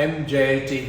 MJTV।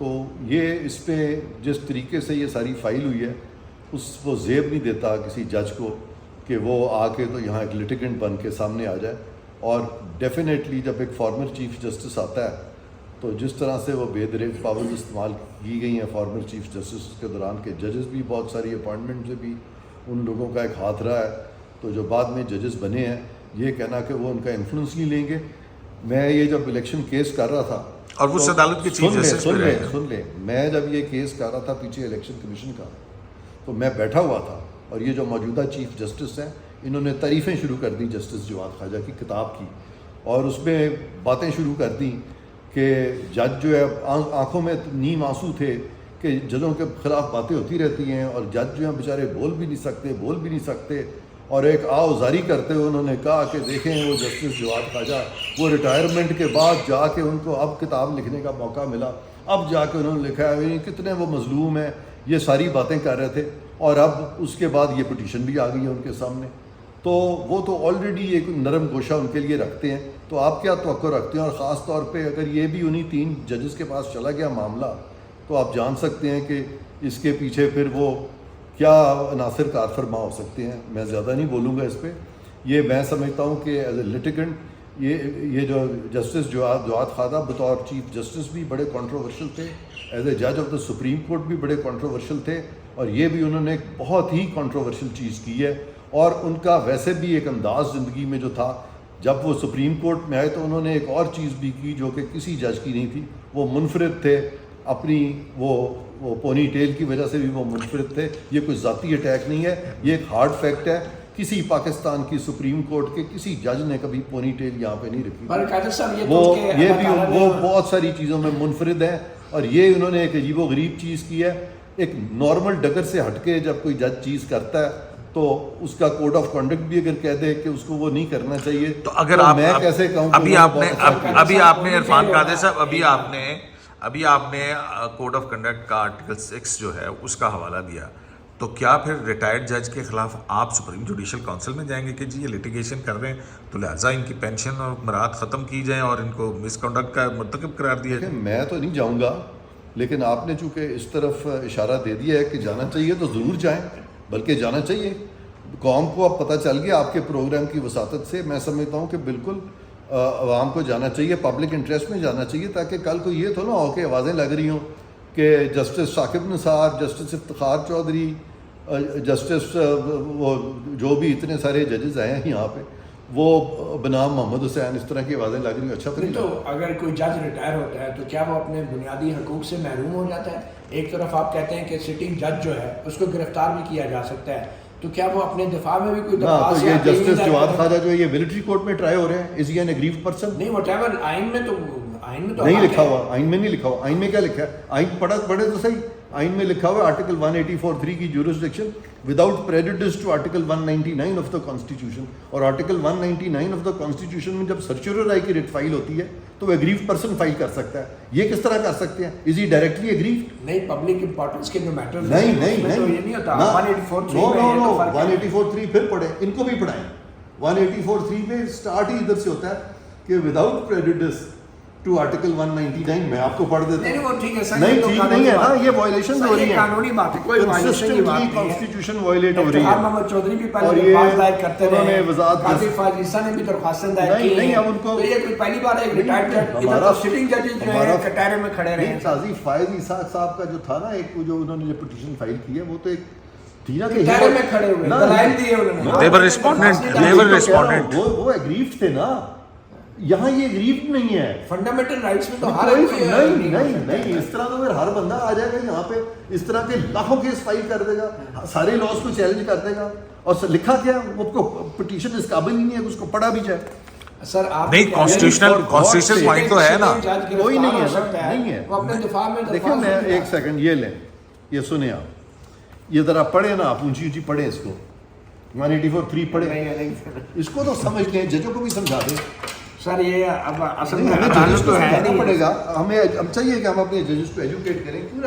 تو یہ اس پہ جس طریقے سے یہ ساری فائل ہوئی ہے اس وہ زیب نہیں دیتا کسی جج کو کہ وہ آ کے تو یہاں ایک لٹیگنٹ بن کے سامنے آ جائے. اور ڈیفینیٹلی جب ایک فارمر چیف جسٹس آتا ہے تو جس طرح سے وہ بے دریغ پاورز استعمال کی گئی ہیں فارمر چیف جسٹس کے دوران کے ججز بھی بہت ساری اپوائنٹمنٹ سے بھی ان لوگوں کا ایک ہاتھ رہا ہے. تو جو بعد میں ججز بنے ہیں یہ کہنا کہ وہ ان کا انفلوئنس نہیں لیں گے. میں یہ جب الیکشن کیس کر رہا تھا اور وہ عدالت کے چیف جسٹس بھی رہے ہیں. سن لیں میں جب یہ کیس کر رہا تھا پیچھے الیکشن کمیشن کا تو میں بیٹھا ہوا تھا اور یہ جو موجودہ چیف جسٹس ہیں انہوں نے تعریفیں شروع کر دی جسٹس جواد خواجہ کی کتاب کی اور اس میں باتیں شروع کر دیں کہ جج جو ہے آنکھوں میں نیم آنسو تھے کہ ججوں کے خلاف باتیں ہوتی رہتی ہیں اور جج جو ہیں بیچارے بول بھی نہیں سکتے اور ایک آوزاری کرتے ہوئے انہوں نے کہا کہ دیکھیں وہ جسٹس جواد خواجہ وہ ریٹائرمنٹ کے بعد جا کے ان کو اب کتاب لکھنے کا موقع ملا اب جا کے انہوں نے لکھا ہے کتنے وہ مظلوم ہیں یہ ساری باتیں کر رہے تھے اور اب اس کے بعد یہ پٹیشن بھی آ گئی ہے ان کے سامنے. تو وہ تو آلریڈی ایک نرم گوشہ ان کے لیے رکھتے ہیں. تو آپ کیا توقع رکھتے ہیں اور خاص طور پہ اگر یہ بھی انہی 3 ججز کے پاس چلا گیا معاملہ تو آپ جان سکتے ہیں کہ اس کے پیچھے پھر وہ کیا عناصر کار فرما ہو سکتے ہیں. میں زیادہ نہیں بولوں گا اس پہ. یہ میں سمجھتا ہوں کہ ایز اے لٹیگنٹ یہ جو جسٹس جواد خواجہ بطور چیف جسٹس بھی بڑے کنٹروورشل تھے, ایز اے جج آف دا سپریم کورٹ بھی بڑے کنٹروورشل تھے اور یہ بھی انہوں نے ایک بہت ہی کنٹروورشل چیز کی ہے. اور ان کا ویسے بھی ایک انداز زندگی میں جو تھا جب وہ سپریم کورٹ میں آئے تو انہوں نے ایک اور چیز بھی کی جو کہ کسی جج کی نہیں تھی. وہ منفرد تھے اپنی وہ پونی ٹیل کی وجہ سے بھی وہ منفرد تھے. یہ کوئی ذاتی اٹیک نہیں ہے, یہ ایک ہارڈ فیکٹ ہے. کسی پاکستان کی سپریم کورٹ کے کسی جج نے کبھی پونی ٹیل یہاں پہ نہیں رکھی. وہ بہت ساری چیزوں میں منفرد ہیں اور یہ انہوں نے ایک عجیب و غریب چیز کی ہے. ایک نارمل ڈگر سے ہٹ کے جب کوئی جج چیز کرتا ہے تو اس کا کوڈ آف کنڈکٹ بھی اگر کہہ دے کہ اس کو وہ نہیں کرنا چاہیے تو اگر آپ میں کیسے کہوں ابھی آپ نے عرفان قادر صاحب ابھی آپ نے کوڈ آف کنڈکٹ کا آرٹیکل 6 جو ہے اس کا حوالہ دیا, تو کیا پھر ریٹائرڈ جج کے خلاف آپ سپریم جوڈیشل کونسل میں جائیں گے کہ جی یہ لٹیگیشن کر رہے ہیں تو لہٰذا ان کی پینشن اور مراحت ختم کی جائیں اور ان کو مس کنڈکٹ کا مرتکب قرار دیا جائے؟ میں تو نہیں جاؤں گا, لیکن آپ نے چونکہ اس طرف اشارہ دے دیا ہے کہ جانا چاہیے تو ضرور جائیں, بلکہ جانا چاہیے. قوم کو اب پتہ چل گیا آپ کے پروگرام کی وساطت سے. میں سمجھتا ہوں کہ بالکل عوام کو جانا چاہیے, پبلک انٹرسٹ میں جانا چاہیے, تاکہ کل کو یہ تو نہ ہو کہ آوازیں لگ رہی ہوں کہ justice Saqib Nisar, justice Iftikhar Chaudhry, justice وہ جو بھی اتنے سارے ججز آئے ہیں یہاں پہ وہ بنام محمد حسین, اس طرح کی آوازیں لگ رہی ہیں. اچھا تو اگر کوئی جج ریٹائر ہوتا ہے تو کیا وہ اپنے بنیادی حقوق سے محروم ہو جاتا ہے؟ ایک طرف آپ کہتے ہیں کہ سٹنگ جج جو ہے اس کو گرفتار بھی کیا جا سکتا ہے, تو کیا وہ اپنے دفاع میں بھی کوئی تو یہ جسٹس جواد خواجہ جو یہ ملٹری کورٹ میں ٹرائی ہو رہے ہیں, از ہی این ایگریوڈ پرسن؟ نہیں, وٹ ایور آئین میں تو نہیں لکھا ہوا, آئین میں نہیں لکھا ہوا. آئین میں کیا لکھا ہے؟ آئین پڑھے تو صحیح. آئین میں لکھا ہوا آرٹیکل 184(3) کی jurisdiction without prejudice to article 199 of the constitution. اور آرٹیکل 199 آف دا کانسٹیٹیوشن میں جب سرچورر رائے کی ریٹ فائل ہوتی ہے تو وہ ایگریوڈ پرسن فائل کر سکتا ہے. یہ کس طرح کر سکتے ہیں؟ از ہی ڈائریکٹلی ایگریوڈ؟ نہیں, پبلک امپورٹنس کے جو میٹر نہیں 184(3) پھر پڑھیں, ان کو بھی پڑھائیں. 184(3) میں اسٹارٹ ہی ادھر سے ہوتا ہے کہ وداؤٹ پریجوڈس ٹو آرٹیکل 199. میں آپ کو پڑھ دیتا ہوں. نہیں ٹھیک نہیں ہے نا, یہ وائلیشن ہو رہی ہے, قانونی بات ہے, کوئی وائلیشن کی بات نہیں ہے. کانسٹیٹیوشن وائلیٹ ہو رہی ہے. محمد چودھری بھی پہلے درخواست دائر کرتے رہے, قاضی فاضل نے بھی درخواستیں دائر کی. نہیں اب ان کو تو یہ کوئی پہلی بار ہے ریٹائرڈ جج ادھر تو سٹنگ ججز جو ہے کٹہرے میں کھڑے رہے. قاضی فائز اسحاق صاحب کا جو تھا نا, ایک جو انہوں نے جو پٹیشن فائل کی ہے وہ تو ایک تھی نا کہ کٹہرے میں کھڑے ہوئے دلائل دیے انہوں نے, they were respondent. وہ ایگریوڈ تھے نا. یہاں یہ ایگریوڈ نہیں ہے. فنڈامنٹل رائٹس میں تو ہر نہیں اس طرح تو پھر ہر بندہ آ جائے گا یہاں پہ, اس طرح کے لاکھوں کیس فائل کر دے گا, سارے لاز کو چیلنج کر دے گا. اور لکھا کیا وہ کو پٹیشن اس قابل ہی نہیں ہے کہ اس کو پڑھا بھی جائے. سر آپ نہیں, کانسٹیٹیوشنل پوائنٹ تو ہے نا, کوئی نہیں ہے. وہ اپنے دفاع میں دیکھیں میں ایک سیکنڈ یہ لیں, یہ سنیں آپ, یہ ذرا پڑھیں نا آپ, اونچی اونچی پڑھیں اس کو. 184(3) پڑھیں, اس کو تو سمجھ لیں, ججوں کو بھی سمجھا دیں. سر یہ اب اصل میں عدالت تو ہے نہیں پڑے گا, ہمیں چاہیے کہ ہم اپنے ججز کو ایجوکیٹ کریں. کیوں نہ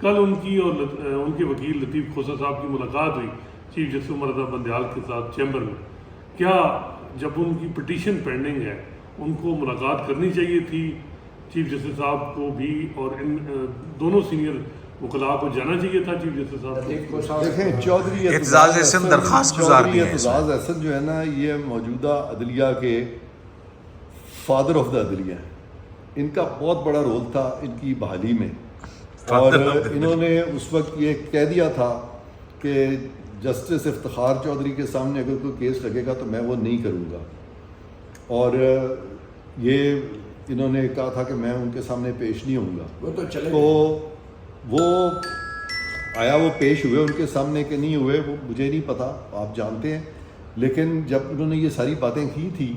کل ان کی اور ان کے وکیل لطیف کھوسہ صاحب کی ملاقات ہوئی چیف جسٹس عمر رضا بندیال کے ساتھ چیمبر میں. کیا جب ان کی پٹیشن پینڈنگ ہے ان کو ملاقات کرنی چاہیے تھی چیف جسٹس صاحب کو بھی, اور ان دونوں سینئر وکلاء کو جانا چاہیے تھا چیف جسٹس صاحب کو؟ دیکھیں چودھری اعتزاز احسن درخواست گزار بھی ہیں. اعتزاز احسن جو ہے نا یہ موجودہ عدلیہ کے فادر آف دا عدلیہ ہیں. ان کا بہت بڑا رول تھا ان کی بحالی میں, اور انہوں نے اس وقت یہ کہہ دیا تھا کہ جسٹس افتخار چودھری کے سامنے اگر کوئی کیس لگے گا تو میں وہ نہیں کروں گا, اور یہ انہوں نے کہا تھا کہ میں ان کے سامنے پیش نہیں ہوں گا. وہ تو چلے تو وہ آیا, وہ پیش ہوئے ان کے سامنے کہ نہیں ہوئے وہ مجھے نہیں پتا, آپ جانتے ہیں. لیکن جب انہوں نے یہ ساری باتیں کی تھی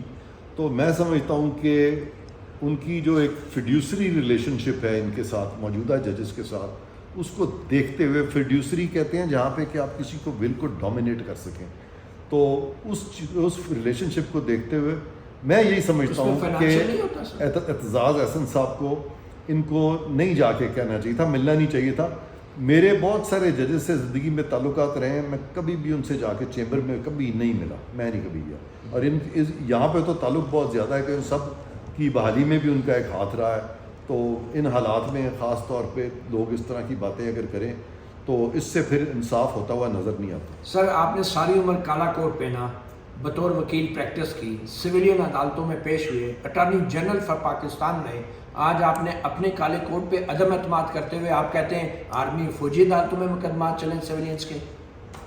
تو میں سمجھتا ہوں کہ ان کی جو ایک فیڈیوسری ریلیشن شپ ہے ان کے ساتھ, موجودہ ججز کے ساتھ, اس کو دیکھتے ہوئے, فیڈیوسری کہتے ہیں جہاں پہ کہ آپ کسی کو ول کو ڈومینیٹ کر سکیں, تو اس ریلیشن شپ کو دیکھتے ہوئے میں یہی سمجھتا ہوں کہ اعتزاز احسن صاحب کو ان کو نہیں جا کے کہنا چاہیے تھا, ملنا نہیں چاہیے تھا. میرے بہت سارے ججز سے زندگی میں تعلقات رہے ہیں, میں کبھی بھی ان سے جا کے چیمبر میں کبھی نہیں ملا, میں نہیں کبھی گیا. اور یہاں پہ تو تعلق بہت زیادہ ہے کہ ان سب کی بحالی میں بھی ان کا ایک ہاتھ رہا ہے. تو ان حالات میں خاص طور پہ لوگ اس طرح کی باتیں اگر کریں تو اس سے پھر انصاف ہوتا ہوا نظر نہیں آتا. سر آپ نے ساری عمر کالا کوٹ پہنا, بطور وکیل پریکٹس کی, سویلین عدالتوں میں پیش ہوئے, اٹارنی جنرل فار پاکستان رہے. آج آپ نے اپنے کالے کوٹ پہ عدم اعتماد کرتے ہوئے آپ کہتے ہیں آرمی فوجی عدالتوں میں مقدمات چلیں سویلینس کے.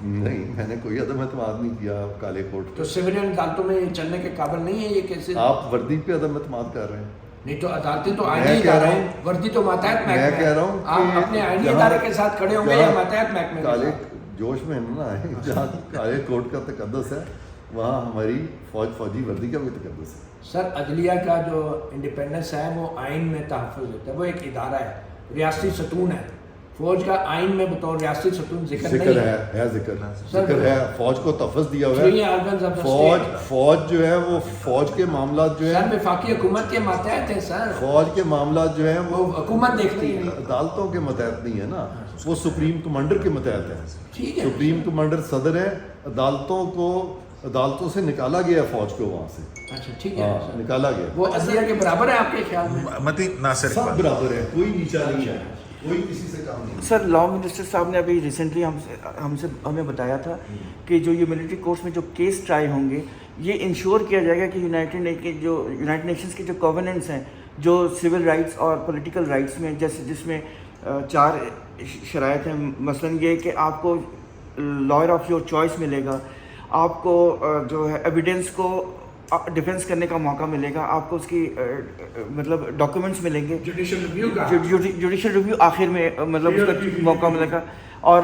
نہیں, میں نے کوئی عدم اعتماد نہیں کیا کالے کوٹ پہ. تو سویلین عدالتوں میں یہ چلنے کے قابل نہیں ہے یہ کیسے؟ آپ وردی پہ عدم اعتماد کر رہے ہیں. نہیں تو عدالتیں تو آئینی ادارے ہیں, وردی تو ماتحت محکمہ ہے. میں کہہ رہا ہوں آپ اپنے آئینی ادارے کے ساتھ کھڑے ہوں گے یا ماتحت محکمے کے کالے ساتھ؟ جوش میں نہ آئے, جہاں کالے کوٹ کا تقدس ہے وہاں ہماری فوجی وردی کا بھی تقدس ہے. سر عدلیہ کا جو انڈیپینڈنس ہے وہ آئین میں تحفظ ہوتا ہے, وہ ایک ادارہ ہے, ریاستی ستون ہے. فوج کا آئین میں بطور ریاستی ستون ذکر نہیں ہے, ذکر ہے, فوج کو تحفظ دیا ہوا ہے. فوج جو ہے وہ فوج کے معاملات جو ہے سر وفاقی حکومت کے ماتحت ہیں. سر فوج کے معاملات جو ہیں وہ حکومت دیکھتی ہے, عدالتوں کے ماتحت نہیں ہے نا, وہ سپریم کمانڈر کے ماتحت ہے. ٹھیک ہے, سپریم کمانڈر صدر ہے. عدالتوں سے نکالا گیا فوج کو وہاں سے. اچھا ٹھیک ہے, نکالا گیا. وہ عدلیہ کے برابر ہے آپ کے خیال میں؟ متی ناصر سب برابر ہے, کوئی نیچا نہیں ہے, کوئی کسی سے کام نہیں. سر لا منسٹر صاحب نے ابھی ریسنٹلی ہمیں بتایا تھا کہ جو یہ ملٹری کورٹس میں جو کیس ٹرائی ہوں گے یہ انشور کیا جائے گا کہ یونائٹڈ نیشنز کے جو کووننٹس ہیں جو سول رائٹس اور پولیٹیکل رائٹس میں جس میں 4 شرائط ہیں, مثلاً یہ کہ آپ کو لائر آف یور چوائس ملے گا, آپ کو جو ہے ایویڈنس کو ڈیفینس کرنے کا موقع ملے گا, آپ کو اس کی مطلب ڈاکیومنٹس ملیں گے, جوڈیشل ریویو کا جوڈیشل ریویو آخر میں مطلب اس کا موقع ملے گا, اور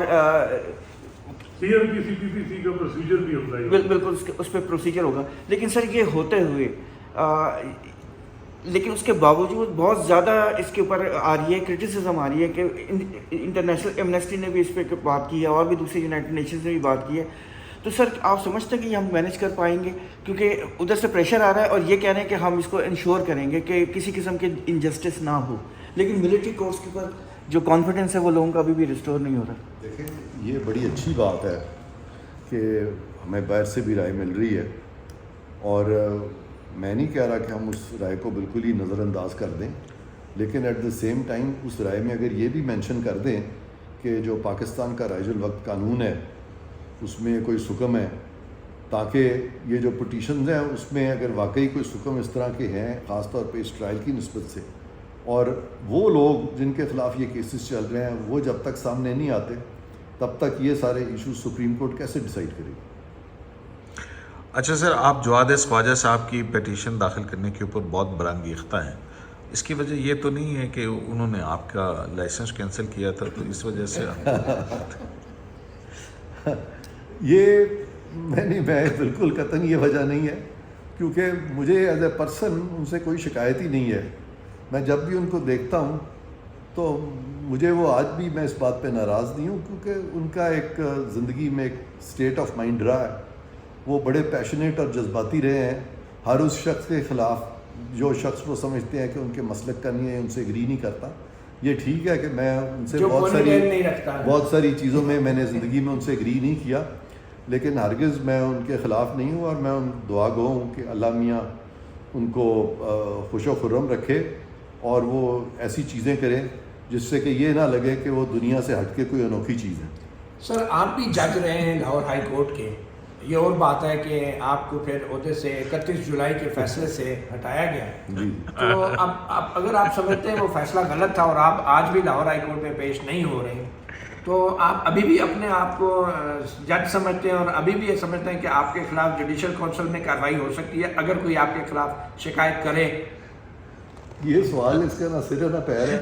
CRPC کا پروسیجر بھی ہوتا ہے. بالکل اس پہ پروسیجر ہوگا. لیکن سر یہ ہوتے ہوئے لیکن اس کے باوجود بہت زیادہ اس کے اوپر آ رہی ہے, کرٹیسزم آ رہی ہے کہ انٹرنیشنل ایمنسٹی نے بھی اس پہ بات کی ہے اور بھی دوسری یونائٹڈ نیشنز نے بھی بات کی ہے. تو سر آپ سمجھتے ہیں کہ یہ ہم مینیج کر پائیں گے؟ کیونکہ ادھر سے پریشر آ رہا ہے اور یہ کہہ رہے ہیں کہ ہم اس کو انشور کریں گے کہ کسی قسم کی انجسٹس نہ ہو, لیکن ملٹری کورٹس کے اوپر جو کانفیڈنس ہے وہ لوگوں کا ابھی بھی ریسٹور نہیں ہو رہا. دیکھیں یہ بڑی اچھی بات ہے کہ ہمیں باہر سے بھی رائے مل رہی ہے, اور میں نہیں کہہ رہا کہ ہم اس رائے کو بالکل ہی نظر انداز کر دیں, لیکن ایٹ دا سیم ٹائم اس رائے میں اگر یہ بھی مینشن کر دیں کہ جو پاکستان کا رائج الوقت قانون ہے اس میں کوئی سکم ہے, تاکہ یہ جو پٹیشنز ہیں اس میں اگر واقعی کوئی سکم اس طرح کے ہیں خاص طور پہ اس ٹرائل کی نسبت سے, اور وہ لوگ جن کے خلاف یہ کیسز چل رہے ہیں وہ جب تک سامنے نہیں آتے تب تک یہ سارے ایشوز سپریم کورٹ کیسے ڈیسائیڈ کرے گی. اچھا سر, آپ جواد خواجہ صاحب کی پیٹیشن داخل کرنے کے اوپر بہت برانگیختہ ہیں, اس کی وجہ یہ تو نہیں ہے کہ انہوں نے آپ کا لائسنس کینسل کیا تھا تو اس وجہ سے یہ میں بالکل قطعاً یہ وجہ نہیں ہے, کیونکہ مجھے ایز اے پرسن ان سے کوئی شکایت ہی نہیں ہے. میں جب بھی ان کو دیکھتا ہوں تو مجھے وہ آج بھی میں اس بات پہ ناراض نہیں ہوں, کیونکہ ان کا ایک زندگی میں ایک اسٹیٹ آف مائنڈ رہا ہے. وہ بڑے پیشنیٹ اور جذباتی رہے ہیں, ہر اس شخص کے خلاف جو شخص وہ سمجھتے ہیں کہ ان کے مسلک کا نہیں ہے ان سے اگری نہیں کرتا. یہ ٹھیک ہے کہ میں ان سے جو بہت ponytail نہیں رکھتا ہے. بہت ساری چیزوں میں نے زندگی میں ان سے ایگری نہیں کیا، لیکن ہرگز میں ان کے خلاف نہیں ہوں، اور میں ان دعا گو ہوں کہ اللہ میاں ان کو خوش و خرم رکھے اور وہ ایسی چیزیں کریں جس سے کہ یہ نہ لگے کہ وہ دنیا سے ہٹ کے کوئی انوکھی چیز ہے. سر آپ بھی جج رہے ہیں لاہور ہائی کورٹ کے، یہ اور بات ہے کہ آپ کو پھر عہدے سے 31 جولائی کے فیصلے سے ہٹایا گیا. جی تو اب اگر آپ سمجھتے ہیں وہ فیصلہ غلط تھا اور آپ آج بھی لاہور ہائی کورٹ میں پیش نہیں ہو رہے ہیں، تو آپ ابھی بھی اپنے آپ کو جج سمجھتے ہیں اور ابھی بھی یہ سمجھتے ہیں کہ آپ کے خلاف جوڈیشل کونسل میں کارروائی ہو سکتی ہے اگر کوئی آپ کے خلاف شکایت کرے؟ یہ سوال اس کا نہ سر نہ پیر ہے.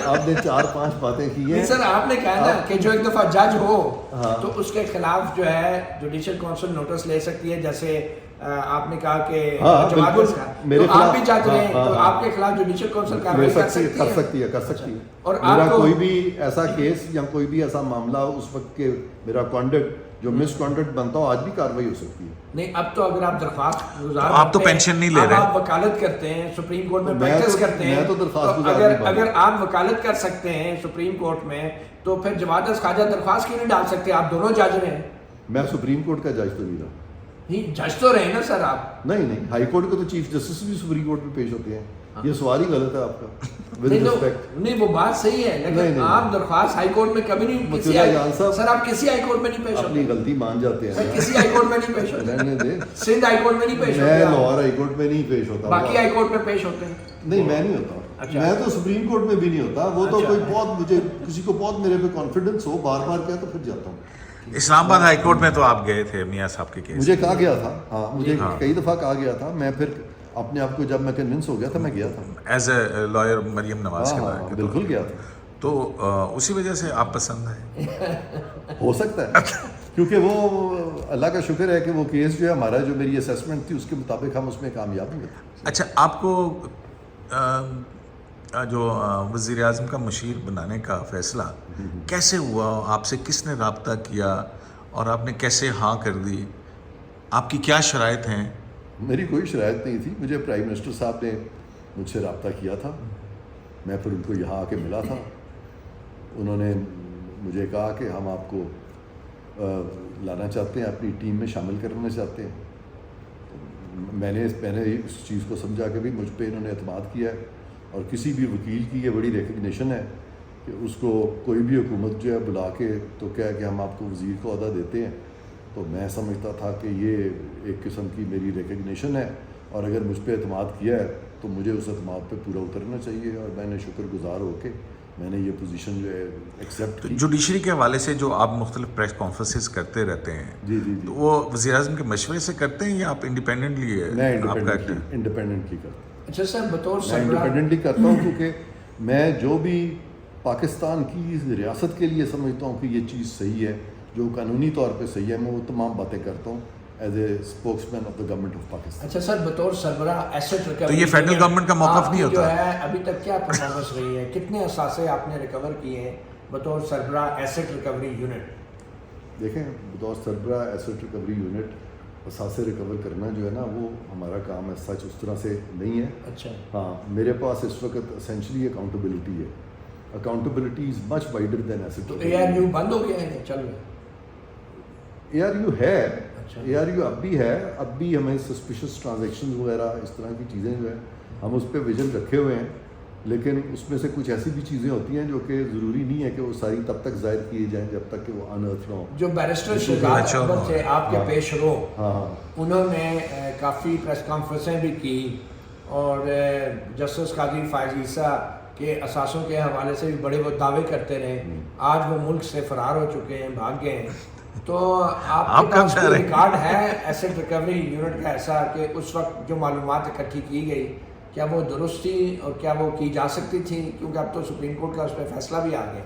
آپ نے 4-5 باتیں کی ہیں. نہیں سر، آپ نے کہا نا کہ جو ایک دفعہ جج ہو ہاں. تو اس کے خلاف جو ہے جوڈیشل کونسل نوٹس لے سکتی ہے، جیسے آپ نے کہا کہ ہاں جماعت بالکل کا، میرے تو آپ بھی جج رہے ہیں تو آپ کے خلاف جوڈیشل کونسل کارروائی کر سکتی ہے. اور میرا آپ کو کوئی بھی ایسا کیس یا کوئی بھی ایسا معاملہ اس وقت کے میرا کانڈکٹ جو مس کانڈکٹ بنتا ہو آج بھی کارروائی ہو سکتی ہے. نہیں، اب تو اگر آپ درخواست گزار آپ تو پینشن نہیں لے رہے، آپ وکالت کرتے ہیں سپریم کورٹ میں میں پریکٹس تو- کرتے ہیں، میں تو درخواست گزار نہیں بنتا. اگر آپ وکالت کر سکتے ہیں سپریم کورٹ میں تو پھر جماعت خواجہ درخواست کیوں نہیں ڈال سکتے؟ آپ دونوں جج رہے ہیں. میں سپریم کورٹ کا جج تو نہیں رہا. نہیں، جج تو رہے نا سر آپ. نہیں ہائی کورٹ کے تو چیف جسٹس بھی سپریم کورٹ میں پیش ہوتے ہیں. یہ سوال ہی غلط ہے آپ کا. ود ریسپیکٹ نہیں، وہ بات صحیح ہے لیکن نہیں. آپ درخواست ہائی کورٹ میں کبھی نہیں کسی جان صاحب سر آپ کسی ہائی کورٹ میں نہیں پیش اپنی ہوتے غلطی مان جاتے سر، ہیں. کسی ہائی کورٹ میں نہیں پیش ہوتے. رہنے دے. سندھ ہائی کورٹ میں نہیں پیش میں ہوتے آپ. لاہور ہائی کورٹ میں نہیں پیش ہوتا. باقی ہائی کورٹ میں پیش ہوتے ہیں. نہیں میں نہیں ہوتا. اچھا. میں تو سپریم کورٹ میں بھی نہیں ہوتا. وہ تو اچھا. کوئی بہت مجھے کسی کو بہت میرے پہ کانفیڈنس ہو بار بار کہے تو پھر جاتا ہوں. اسلام آباد ہائی کورٹ میں تو آپ گئے تھے میاں صاحب کے کیس. مجھے کہا گیا تھا، ہاں مجھے ہاں. کئی دفعہ کہا گیا تھا. میں پھر اپنے آپ کو جب میں کنونس ہو گیا تھا میں گیا تھا. As a lawyer Maryam Nawaz کے ہاں لائر کے بالکل گیا تھا. تو اسی وجہ سے آپ پسند آئے. ہو سکتا ہے کیونکہ وہ اللہ کا شکر ہے کہ وہ کیس جو ہے ہمارا جو میری اسیسمنٹ تھی اس کے مطابق ہم اس میں کامیاب ہوئے تھے. اچھا، آپ کو جو وزیر اعظم کا مشیر بنانے کا فیصلہ کیسے ہوا؟ آپ سے کس نے رابطہ کیا اور آپ نے کیسے ہاں کر دی؟ آپ کی کیا شرائط ہیں؟ میری کوئی شرائط نہیں تھی. مجھے پرائم منسٹر صاحب نے مجھ سے رابطہ کیا تھا. میں پھر ان کو یہاں آ کے ملا تھا. انہوں نے مجھے کہا کہ ہم آپ کو لانا چاہتے ہیں، اپنی ٹیم میں شامل کرنا چاہتے ہیں. میں نے اس چیز کو سمجھا کہ بھی مجھ پہ انہوں نے اعتماد کیا ہے، اور کسی بھی وکیل کی یہ بڑی ریکگنیشن ہے کہ اس کو کوئی بھی حکومت جو ہے بلا کے تو کہہ کہ ہم آپ کو وزیر کا عہدہ دیتے ہیں. تو میں سمجھتا تھا کہ یہ ایک قسم کی میری ریکگنیشن ہے، اور اگر مجھ پہ اعتماد کیا ہے تو مجھے اس اعتماد پہ پورا اترنا چاہیے. اور میں نے شکر گزار ہو کے میں نے یہ پوزیشن جو ہے ایکسیپٹ کی. جوڈیشری کے حوالے سے جو آپ مختلف پریس کانفرنسز کرتے رہتے ہیں، جی تو وہ وزیر اعظم کے مشورے سے کرتے ہیں یا آپ انڈیپینڈنٹلی میں آپ کرتے ہیں؟ انڈیپینڈنٹلی کرتا ہوں. اچھا سر، بطور میں سربراہ انڈیپینڈنٹلی کرتا ہوں کیونکہ میں جو بھی پاکستان کی ریاست کے لیے سمجھتا ہوں کہ یہ چیز صحیح ہے، جو قانونی طور پہ صحیح ہے، میں وہ تمام باتیں کرتا ہوں as a spokesman of the government of Pakistan. اچھا سر، بطور سربراہ ایسٹ ریکوری تو یہ فیڈرل گورنمنٹ کا موقف نہیں جو ہوتا؟ ہے ابھی تک کیا پرفارمنس رہی ہے؟ کتنے اثاثے آپ نے ریکور کیے ہیں بطور سربراہ ایسٹ ریکوری یونٹ؟ دیکھیں، بطور سربراہ ایسٹ ریکوری یونٹ اثاثے ریکور کرنا جو ہے نا وہ ہمارا کام ہے، سچ اس طرح سے نہیں ہے. اچھا. ہاں میرے پاس اس وقت اسینشلی اکاؤنٹیبلٹی ہے. Accountability is much wider than east. تو اے آر یو بند ہو گیا ہے؟ چل رہا ہے؟ اے آر یو ہے. اچھا. اے آر یو اب بھی ہے. اب بھی ہمیں سسپیشس ٹرانزیکشن وغیرہ اس طرح کی چیزیں جو ہیں ہم اس پہ ویژن رکھے ہوئے ہیں، لیکن اس میں سے کچھ ایسی بھی چیزیں ہوتی ہیں جو کہ ضروری نہیں ہے کہ وہ ساری تب تک ظاہر کیے جائیں جب تک کہ وہ انرتھ نہ ہوں. جو بیرسٹر شہزاد اکبر تھے آپ کے پیش رو، ہاں انہوں نے کافی پریس کانفرنسیں بھی کی اور جسٹس قاضی فائز عیسیٰ کے اثاثوں کے حوالے سے بھی بڑے وہ دعوے کرتے رہے. آج وہ ملک سے فرار ہو چکے ہیں، بھاگ گئے ہیں. تو آپ کے پاس کوئی ریکارڈ ہے ایسٹ ریکوری یونٹ کا ایسا کہ اس وقت جو معلومات اکٹھی کی گئی کیا وہ درست تھی اور کیا وہ کی جا سکتی تھی؟ کیونکہ اب تو سپریم کورٹ کا اس پہ فیصلہ بھی آ گیا.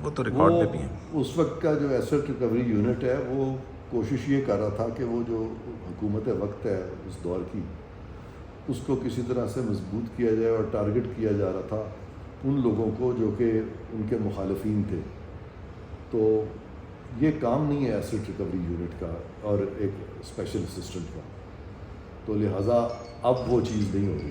وہ تو ریکارڈ پہ بھی ہے. اس وقت کا جو ایسٹ ریکوری یونٹ ہے وہ کوشش یہ کر رہا تھا کہ وہ جو حکومت وقت ہے اس دور کی اس کو کسی طرح سے مضبوط کیا جائے، اور ٹارگٹ کیا جا رہا تھا ان لوگوں کو جو کہ ان کے مخالفین تھے. تو یہ کام نہیں ہے ایسٹ ریکوری یونٹ کا اور ایک اسپیشل اسسٹنٹ کا. تو لہٰذا اب وہ چیز نہیں ہو رہی.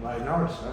Why not, sir?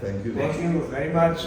Thank you. Thank you very much.